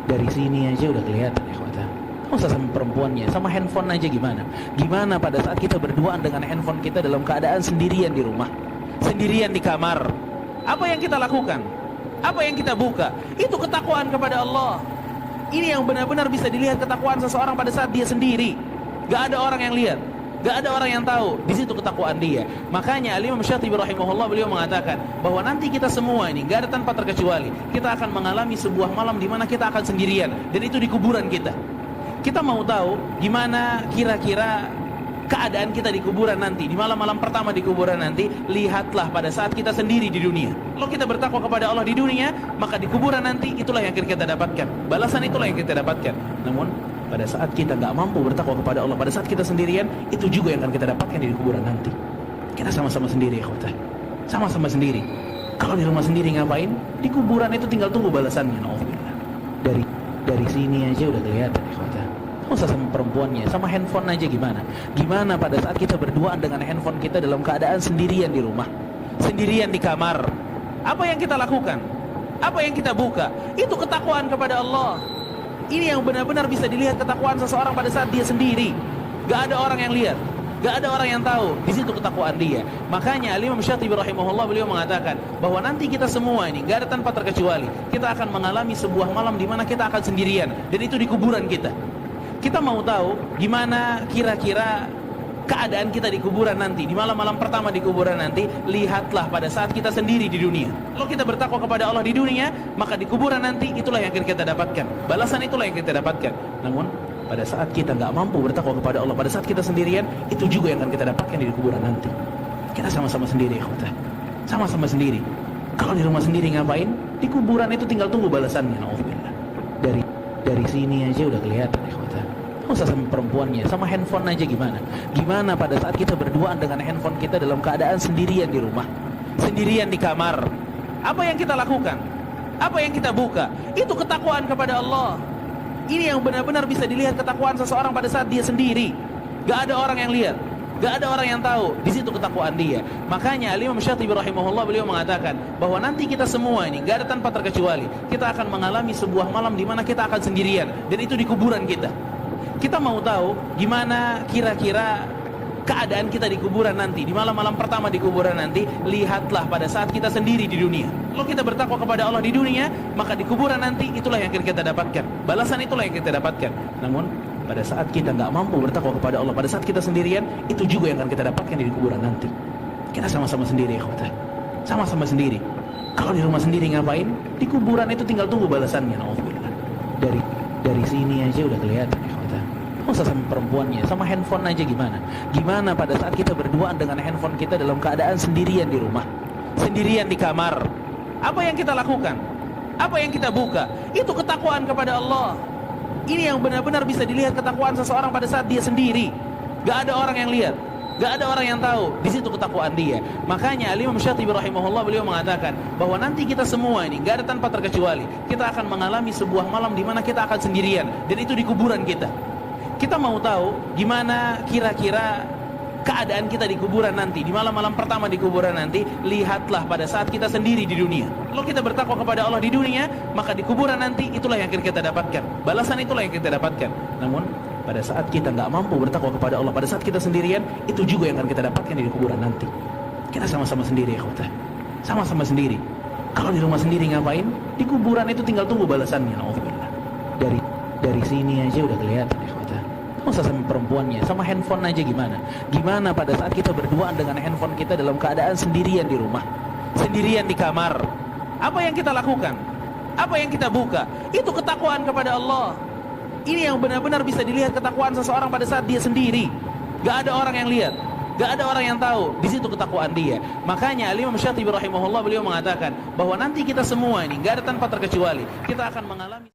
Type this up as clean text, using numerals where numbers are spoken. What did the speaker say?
Dari sini aja udah kelihatan ya kota. Kamu usah sama perempuannya, sama handphone aja gimana? Gimana pada saat kita berduaan dengan handphone kita dalam keadaan sendirian di rumah, sendirian di kamar? Apa yang kita lakukan? Apa yang kita buka? Itu ketakwaan kepada Allah. Ini yang benar-benar bisa dilihat ketakwaan seseorang pada saat dia sendiri. Gak ada orang yang lihat, gak ada orang yang tahu. Di situ ketakwaan dia. Makanya Al-Imam Syatibi rahimahullah beliau mengatakan bahwa nanti kita semua ini gak ada tanpa terkecuali kita akan mengalami sebuah malam di mana kita akan sendirian, dan itu di kuburan kita. Kita mau tahu gimana kira-kira keadaan kita di kuburan nanti, di malam-malam pertama di kuburan nanti. Lihatlah pada saat kita sendiri di dunia. Kalau kita bertakwa kepada Allah di dunia, maka di kuburan nanti itulah yang kita dapatkan. Balasan itulah yang kita dapatkan. Namun pada saat kita nggak mampu bertakwa kepada Allah, pada saat kita sendirian, itu juga yang akan kita dapatkan di kuburan nanti. Kita sama-sama sendiri ya kota. Sama-sama sendiri. Kalau di rumah sendiri ngapain? Di kuburan itu tinggal tunggu balasannya. Nauzubillah. Dari sini aja udah kelihatan ya kota. Kamu usah sama perempuannya, sama handphone aja gimana? Gimana pada saat kita berduaan dengan handphone kita dalam keadaan sendirian di rumah, sendirian di kamar? Apa yang kita lakukan? Apa yang kita buka? Itu ketakwaan kepada Allah. Ini yang benar-benar bisa dilihat ketakwaan seseorang pada saat dia sendiri. Gak ada orang yang lihat, gak ada orang yang tahu. Di situ ketakwaan dia. Makanya Al-Imam Syatibi rahimahullah beliau mengatakan bahwa nanti kita semua ini gak ada tanpa terkecuali kita akan mengalami sebuah malam di mana kita akan sendirian, dan itu di kuburan kita. Kita mau tahu gimana kira-kira keadaan kita di kuburan nanti, di malam-malam pertama di kuburan nanti. Lihatlah pada saat kita sendiri di dunia. Kalau kita bertakwa kepada Allah di dunia, maka di kuburan nanti itulah yang kita dapatkan. Balasan itulah yang kita dapatkan. Namun pada saat kita nggak mampu bertakwa kepada Allah, pada saat kita sendirian, itu juga yang akan kita dapatkan di kuburan nanti. Kita sama-sama sendiri ya kota. Sama-sama sendiri. Kalau di rumah sendiri ngapain? Di kuburan itu tinggal tunggu balasannya. Nauzubillah. Dari sini aja udah kelihatan ya kota. Kamu usah sama perempuannya, sama handphone aja gimana? Gimana pada saat kita berduaan dengan handphone kita dalam keadaan sendirian di rumah, sendirian di kamar? Apa yang kita lakukan? Apa yang kita buka? Itu ketakwaan kepada Allah. Ini yang benar-benar bisa dilihat ketakwaan seseorang pada saat dia sendiri. Gak ada orang yang lihat, gak ada orang yang tahu. Di situ ketakwaan dia. Makanya Al-Imam Syatibi rahimahullah beliau mengatakan bahwa nanti kita semua ini gak ada tanpa terkecuali kita akan mengalami sebuah malam di mana kita akan sendirian, dan itu di kuburan kita. Kita mau tahu gimana kira-kira keadaan kita di kuburan nanti, di malam-malam pertama di kuburan nanti. Lihatlah pada saat kita sendiri di dunia. Kalau kita bertakwa kepada Allah di dunia, maka di kuburan nanti itulah yang kita dapatkan. Balasan itulah yang kita dapatkan. Namun pada saat kita nggak mampu bertakwa kepada Allah, pada saat kita sendirian, itu juga yang akan kita dapatkan di kuburan nanti. Kita sama-sama sendiri ya kota. Sama-sama sendiri. Kalau di rumah sendiri ngapain? Di kuburan itu tinggal tunggu balasannya. Nauzubillah. Dari sini aja udah kelihatan ya kota. Kamu usah sama perempuannya, sama handphone aja gimana? Gimana pada saat kita berduaan dengan handphone kita dalam keadaan sendirian di rumah, sendirian di kamar? Apa yang kita lakukan? Apa yang kita buka? Itu ketakwaan kepada Allah. Ini yang benar-benar bisa dilihat ketakwaan seseorang pada saat dia sendiri. Gak ada orang yang lihat, gak ada orang yang tahu. Di situ ketakwaan dia. Makanya Al-Imam Syatibi rahimahullah beliau mengatakan bahwa nanti kita semua ini gak ada tanpa terkecuali kita akan mengalami sebuah malam di mana kita akan sendirian, dan itu di kuburan kita. Kita mau tahu gimana kira-kira keadaan kita di kuburan nanti, di malam-malam pertama di kuburan nanti. Lihatlah pada saat kita sendiri di dunia. Kalau kita bertakwa kepada Allah di dunia, maka di kuburan nanti itulah yang kita dapatkan. Balasan itulah yang kita dapatkan. Namun pada saat kita nggak mampu bertakwa kepada Allah, pada saat kita sendirian, itu juga yang akan kita dapatkan di kuburan nanti. Kita sama-sama sendiri ya kota. Sama-sama sendiri. Kalau di rumah sendiri ngapain? Di kuburan itu tinggal tunggu balasannya. Nauzubillah. Dari sini aja udah kelihatan ya kota. Kamu usah sama perempuannya, sama handphone aja gimana? Gimana pada saat kita berduaan dengan handphone kita dalam keadaan sendirian di rumah, sendirian di kamar? Apa yang kita lakukan? Apa yang kita buka? Itu ketakwaan kepada Allah. Ini yang benar-benar bisa dilihat ketakwaan seseorang pada saat dia sendiri. Gak ada orang yang lihat, gak ada orang yang tahu. Di situ ketakwaan dia. Makanya Al-Imam Syatibi rahimahullah beliau mengatakan bahwa nanti kita semua ini gak ada tanpa terkecuali kita akan mengalami